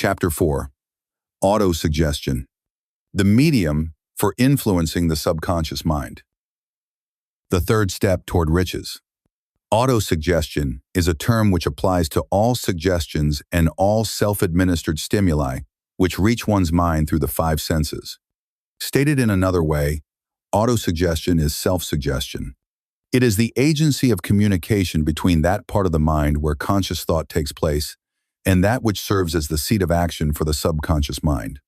Chapter 4. Autosuggestion. The medium for influencing the subconscious mind. The third step toward riches. Autosuggestion is a term which applies to all suggestions and all self-administered stimuli which reach one's mind through the five senses. Stated in another way, autosuggestion is self-suggestion. It is the agency of communication between that part of the mind where conscious thought takes place and that which serves as the seat of action for the subconscious mind.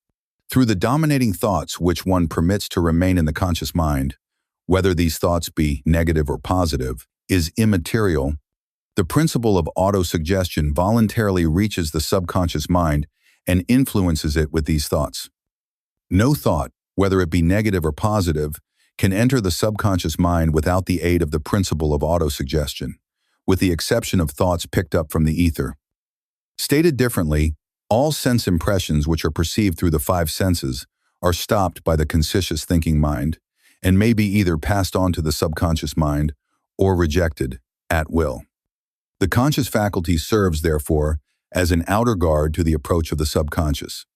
Through the dominating thoughts which one permits to remain in the conscious mind, whether these thoughts be negative or positive, is immaterial. The principle of autosuggestion voluntarily reaches the subconscious mind and influences it with these thoughts. No thought, whether it be negative or positive, can enter the subconscious mind without the aid of the principle of autosuggestion, with the exception of thoughts picked up from the ether. Stated differently, all sense impressions which are perceived through the five senses are stopped by the conscious thinking mind and may be either passed on to the subconscious mind or rejected at will. The conscious faculty serves, therefore, as an outer guard to the approach of the subconscious.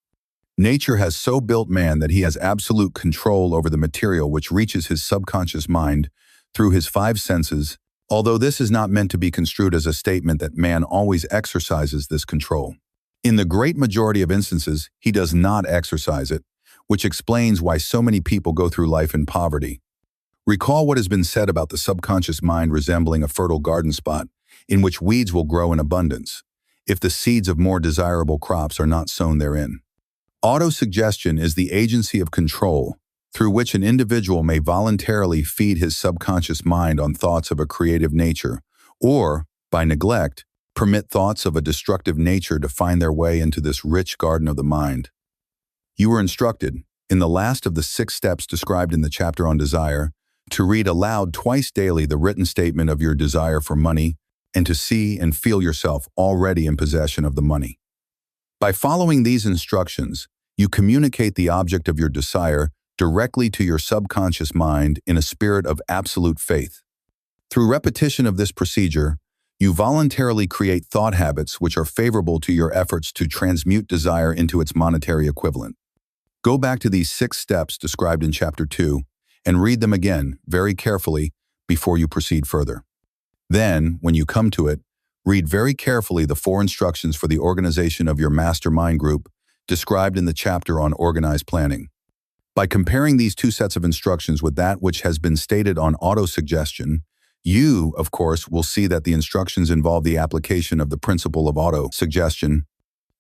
Nature has so built man that he has absolute control over the material which reaches his subconscious mind through his five senses, although this is not meant to be construed as a statement that man always exercises this control. In the great majority of instances, he does not exercise it, which explains why so many people go through life in poverty. Recall what has been said about the subconscious mind resembling a fertile garden spot in which weeds will grow in abundance, if the seeds of more desirable crops are not sown therein. Autosuggestion is the agency of control through which an individual may voluntarily feed his subconscious mind on thoughts of a creative nature, or, by neglect, permit thoughts of a destructive nature to find their way into this rich garden of the mind. You were instructed, in the last of the 6 steps described in the chapter on desire, to read aloud twice daily the written statement of your desire for money and to see and feel yourself already in possession of the money. By following these instructions, you communicate the object of your desire directly to your subconscious mind in a spirit of absolute faith. Through repetition of this procedure, you voluntarily create thought habits which are favorable to your efforts to transmute desire into its monetary equivalent. Go back to these 6 steps described in Chapter 2 and read them again very carefully before you proceed further. Then, when you come to it, read very carefully the 4 instructions for the organization of your mastermind group described in the chapter on organized planning. By comparing these 2 sets of instructions with that which has been stated on autosuggestion, you, of course, will see that the instructions involve the application of the principle of autosuggestion.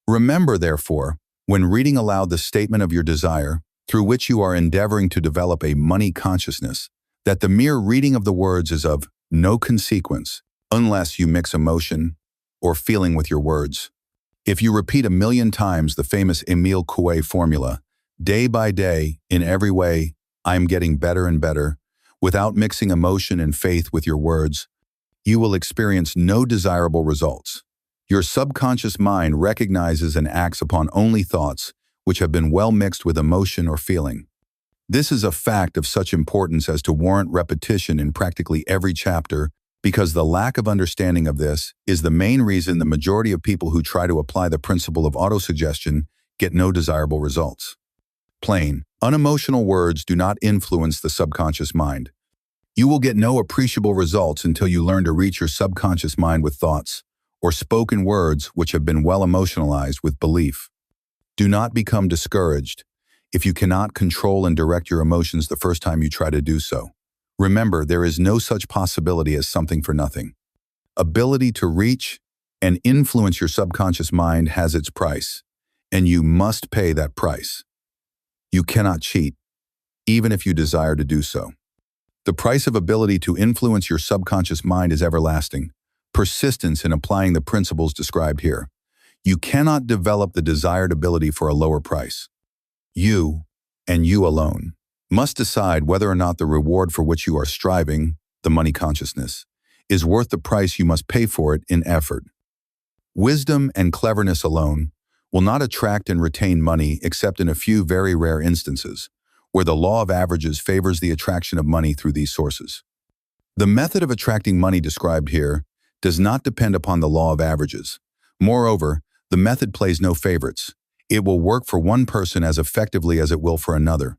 Remember, therefore, when reading aloud the statement of your desire, through which you are endeavoring to develop a money consciousness, that the mere reading of the words is of no consequence unless you mix emotion or feeling with your words. If you repeat 1,000,000 times the famous Emile Coué formula, day by day, in every way, I am getting better and better, without mixing emotion and faith with your words, you will experience no desirable results. Your subconscious mind recognizes and acts upon only thoughts which have been well mixed with emotion or feeling. This is a fact of such importance as to warrant repetition in practically every chapter, because the lack of understanding of this is the main reason the majority of people who try to apply the principle of autosuggestion get no desirable results. Plain, unemotional words do not influence the subconscious mind. You will get no appreciable results until you learn to reach your subconscious mind with thoughts, or spoken words which have been well emotionalized with belief. Do not become discouraged if you cannot control and direct your emotions the first time you try to do so. Remember, there is no such possibility as something for nothing. Ability to reach and influence your subconscious mind has its price, and you must pay that price. You cannot cheat, even if you desire to do so. The price of ability to influence your subconscious mind is everlasting, persistence in applying the principles described here. You cannot develop the desired ability for a lower price. You, and you alone, must decide whether or not the reward for which you are striving, the money consciousness, is worth the price you must pay for it in effort. Wisdom and cleverness alone will not attract and retain money except in a few very rare instances, where the law of averages favors the attraction of money through these sources. The method of attracting money described here does not depend upon the law of averages. Moreover, the method plays no favorites. It will work for one person as effectively as it will for another.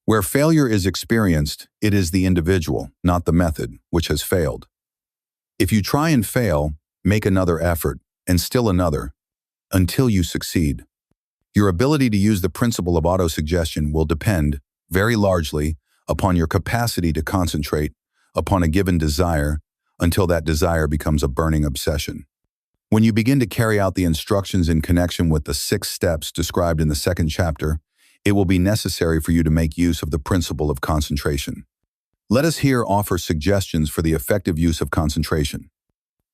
Where failure is experienced, it is the individual, not the method, which has failed. If you try and fail, make another effort, and still another, until you succeed. Your ability to use the principle of autosuggestion will depend, very largely, upon your capacity to concentrate upon a given desire until that desire becomes a burning obsession. When you begin to carry out the instructions in connection with the 6 steps described in the 2nd chapter, it will be necessary for you to make use of the principle of concentration. Let us here offer suggestions for the effective use of concentration.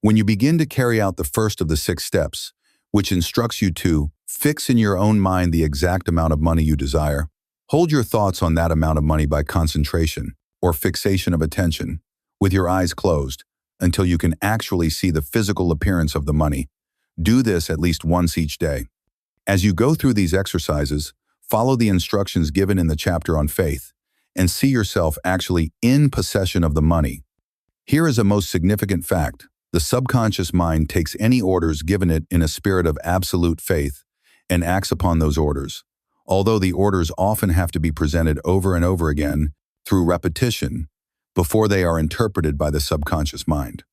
When you begin to carry out the first of the 6 steps, which instructs you to fix in your own mind the exact amount of money you desire, hold your thoughts on that amount of money by concentration, or fixation of attention, with your eyes closed, until you can actually see the physical appearance of the money. Do this at least once each day. As you go through these exercises, follow the instructions given in the chapter on faith, and see yourself actually in possession of the money. Here is a most significant fact. The subconscious mind takes any orders given it in a spirit of absolute faith and acts upon those orders, although the orders often have to be presented over and over again through repetition before they are interpreted by the subconscious mind.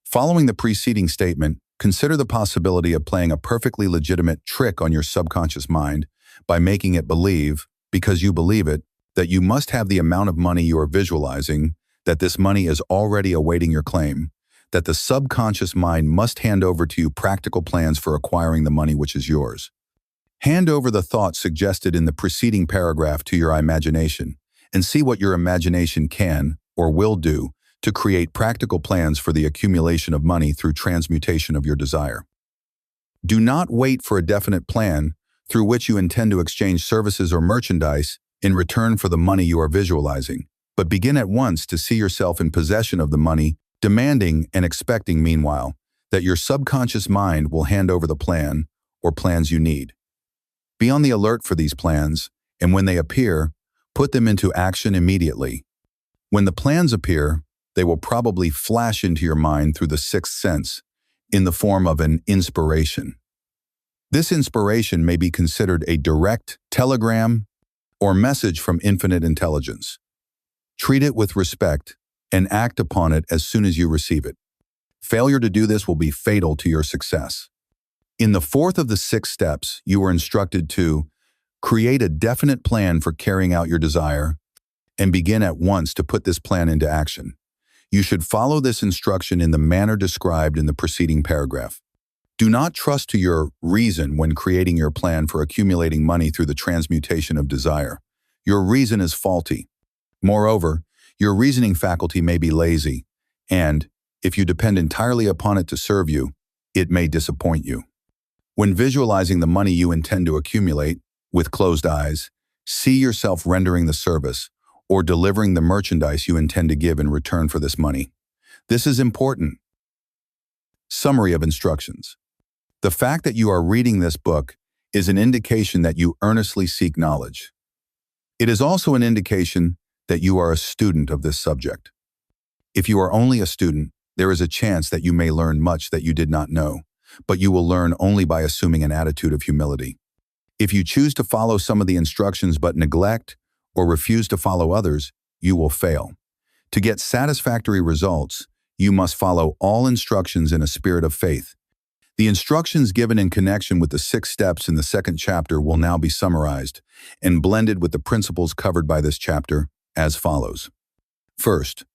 Following the preceding statement, consider the possibility of playing a perfectly legitimate trick on your subconscious mind by making it believe, because you believe it, that you must have the amount of money you are visualizing, that this money is already awaiting your claim, that the subconscious mind must hand over to you practical plans for acquiring the money which is yours. Hand over the thoughts suggested in the preceding paragraph to your imagination and see what your imagination can or will do to create practical plans for the accumulation of money through transmutation of your desire. Do not wait for a definite plan through which you intend to exchange services or merchandise in return for the money you are visualizing, but begin at once to see yourself in possession of the money, demanding and expecting, meanwhile, that your subconscious mind will hand over the plan or plans you need. Be on the alert for these plans, and when they appear, put them into action immediately. When the plans appear, they will probably flash into your mind through the 6th sense in the form of an inspiration. This inspiration may be considered a direct telegram or message from infinite intelligence. Treat it with respect and act upon it as soon as you receive it. Failure to do this will be fatal to your success. In the 4th of the 6 steps, you are instructed to create a definite plan for carrying out your desire and begin at once to put this plan into action. You should follow this instruction in the manner described in the preceding paragraph. Do not trust to your reason when creating your plan for accumulating money through the transmutation of desire. Your reason is faulty. Moreover, your reasoning faculty may be lazy, and, if you depend entirely upon it to serve you, it may disappoint you. When visualizing the money you intend to accumulate, with closed eyes, see yourself rendering the service or delivering the merchandise you intend to give in return for this money. This is important. Summary of instructions. The fact that you are reading this book is an indication that you earnestly seek knowledge. It is also an indication that you are a student of this subject. If you are only a student, there is a chance that you may learn much that you did not know, but you will learn only by assuming an attitude of humility. If you choose to follow some of the instructions but neglect or refuse to follow others, you will fail. To get satisfactory results, you must follow all instructions in a spirit of faith. The instructions given in connection with the 6 steps in the 2nd chapter will now be summarized and blended with the principles covered by this chapter as follows. First,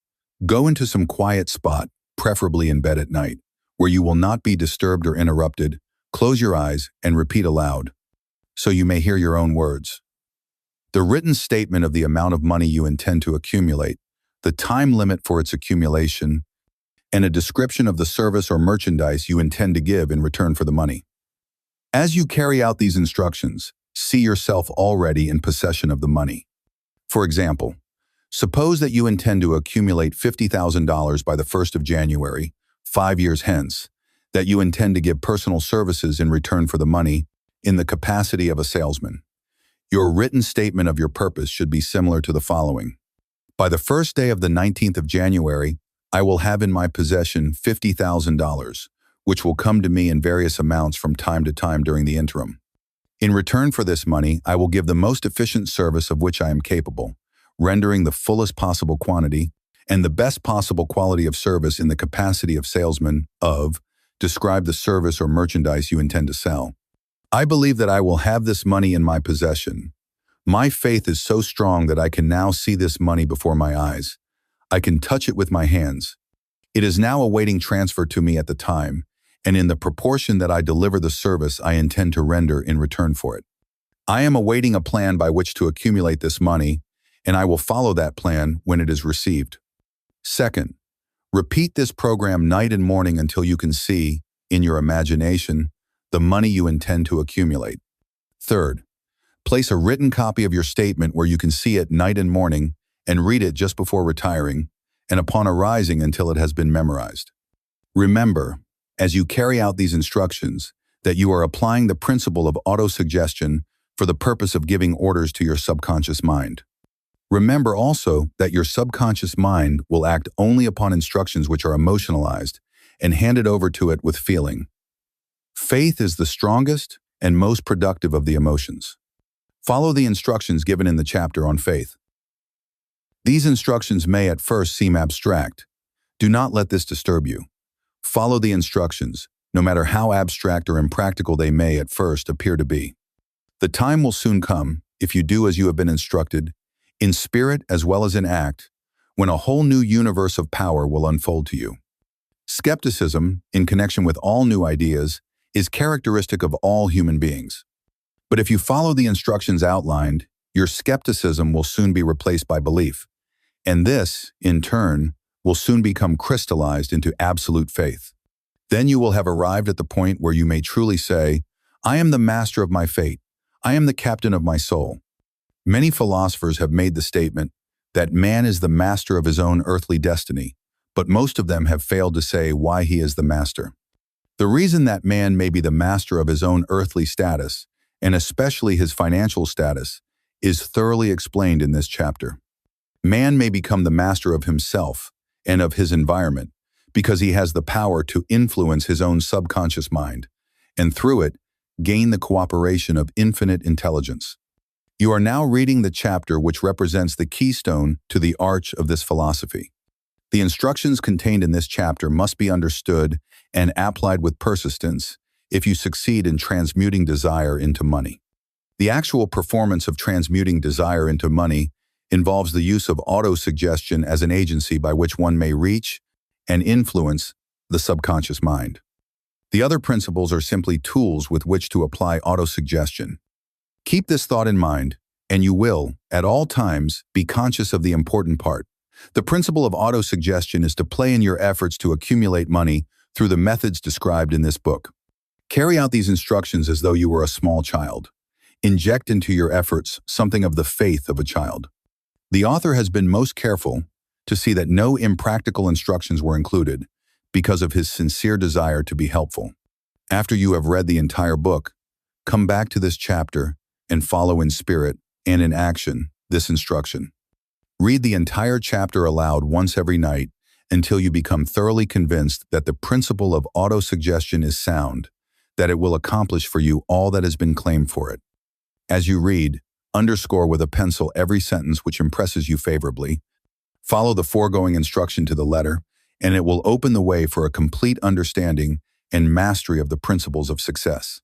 go into some quiet spot, preferably in bed at night, where you will not be disturbed or interrupted. Close your eyes and repeat aloud, so you may hear your own words. The written statement of the amount of money you intend to accumulate, the time limit for its accumulation, and a description of the service or merchandise you intend to give in return for the money. As you carry out these instructions, see yourself already in possession of the money. For example, suppose that you intend to accumulate $50,000 by the 1st of January, 5 years hence, that you intend to give personal services in return for the money in the capacity of a salesman. Your written statement of your purpose should be similar to the following. By the 1st day of the 19th of January, I will have in my possession $50,000, which will come to me in various amounts from time to time during the interim. In return for this money, I will give the most efficient service of which I am capable, rendering the fullest possible quantity and the best possible quality of service in the capacity of salesman of, describe the service or merchandise you intend to sell. I believe that I will have this money in my possession. My faith is so strong that I can now see this money before my eyes. I can touch it with my hands. It is now awaiting transfer to me at the time, and in the proportion that I deliver the service I intend to render in return for it. I am awaiting a plan by which to accumulate this money, and I will follow that plan when it is received. Second, repeat this program night and morning until you can see, in your imagination, the money you intend to accumulate. Third, place a written copy of your statement where you can see it night and morning and read it just before retiring and upon arising until it has been memorized. Remember, as you carry out these instructions, that you are applying the principle of autosuggestion for the purpose of giving orders to your subconscious mind. Remember also that your subconscious mind will act only upon instructions which are emotionalized and handed over to it with feeling. Faith is the strongest and most productive of the emotions. Follow the instructions given in the chapter on faith. These instructions may at first seem abstract. Do not let this disturb you. Follow the instructions, no matter how abstract or impractical they may at first appear to be. The time will soon come, if you do as you have been instructed, in spirit as well as in act, when a whole new universe of power will unfold to you. Skepticism, in connection with all new ideas, is characteristic of all human beings. But if you follow the instructions outlined, your skepticism will soon be replaced by belief, and this, in turn, will soon become crystallized into absolute faith. Then you will have arrived at the point where you may truly say, I am the master of my fate. I am the captain of my soul. Many philosophers have made the statement that man is the master of his own earthly destiny, but most of them have failed to say why he is the master. The reason that man may be the master of his own earthly status, and especially his financial status, is thoroughly explained in this chapter. Man may become the master of himself and of his environment because he has the power to influence his own subconscious mind, and through it, gain the cooperation of infinite intelligence. You are now reading the chapter which represents the keystone to the arch of this philosophy. The instructions contained in this chapter must be understood and applied with persistence if you succeed in transmuting desire into money. The actual performance of transmuting desire into money involves the use of autosuggestion as an agency by which one may reach and influence the subconscious mind. The other principles are simply tools with which to apply autosuggestion. Keep this thought in mind, and you will, at all times, be conscious of the important part. The principle of autosuggestion is to play in your efforts to accumulate money through the methods described in this book. Carry out these instructions as though you were a small child. Inject into your efforts something of the faith of a child. The author has been most careful to see that no impractical instructions were included because of his sincere desire to be helpful. After you have read the entire book, come back to this chapter and follow in spirit and in action this instruction. Read the entire chapter aloud once every night until you become thoroughly convinced that the principle of autosuggestion is sound, that it will accomplish for you all that has been claimed for it. As you read, underscore with a pencil every sentence which impresses you favorably. Follow the foregoing instruction to the letter, and it will open the way for a complete understanding and mastery of the principles of success.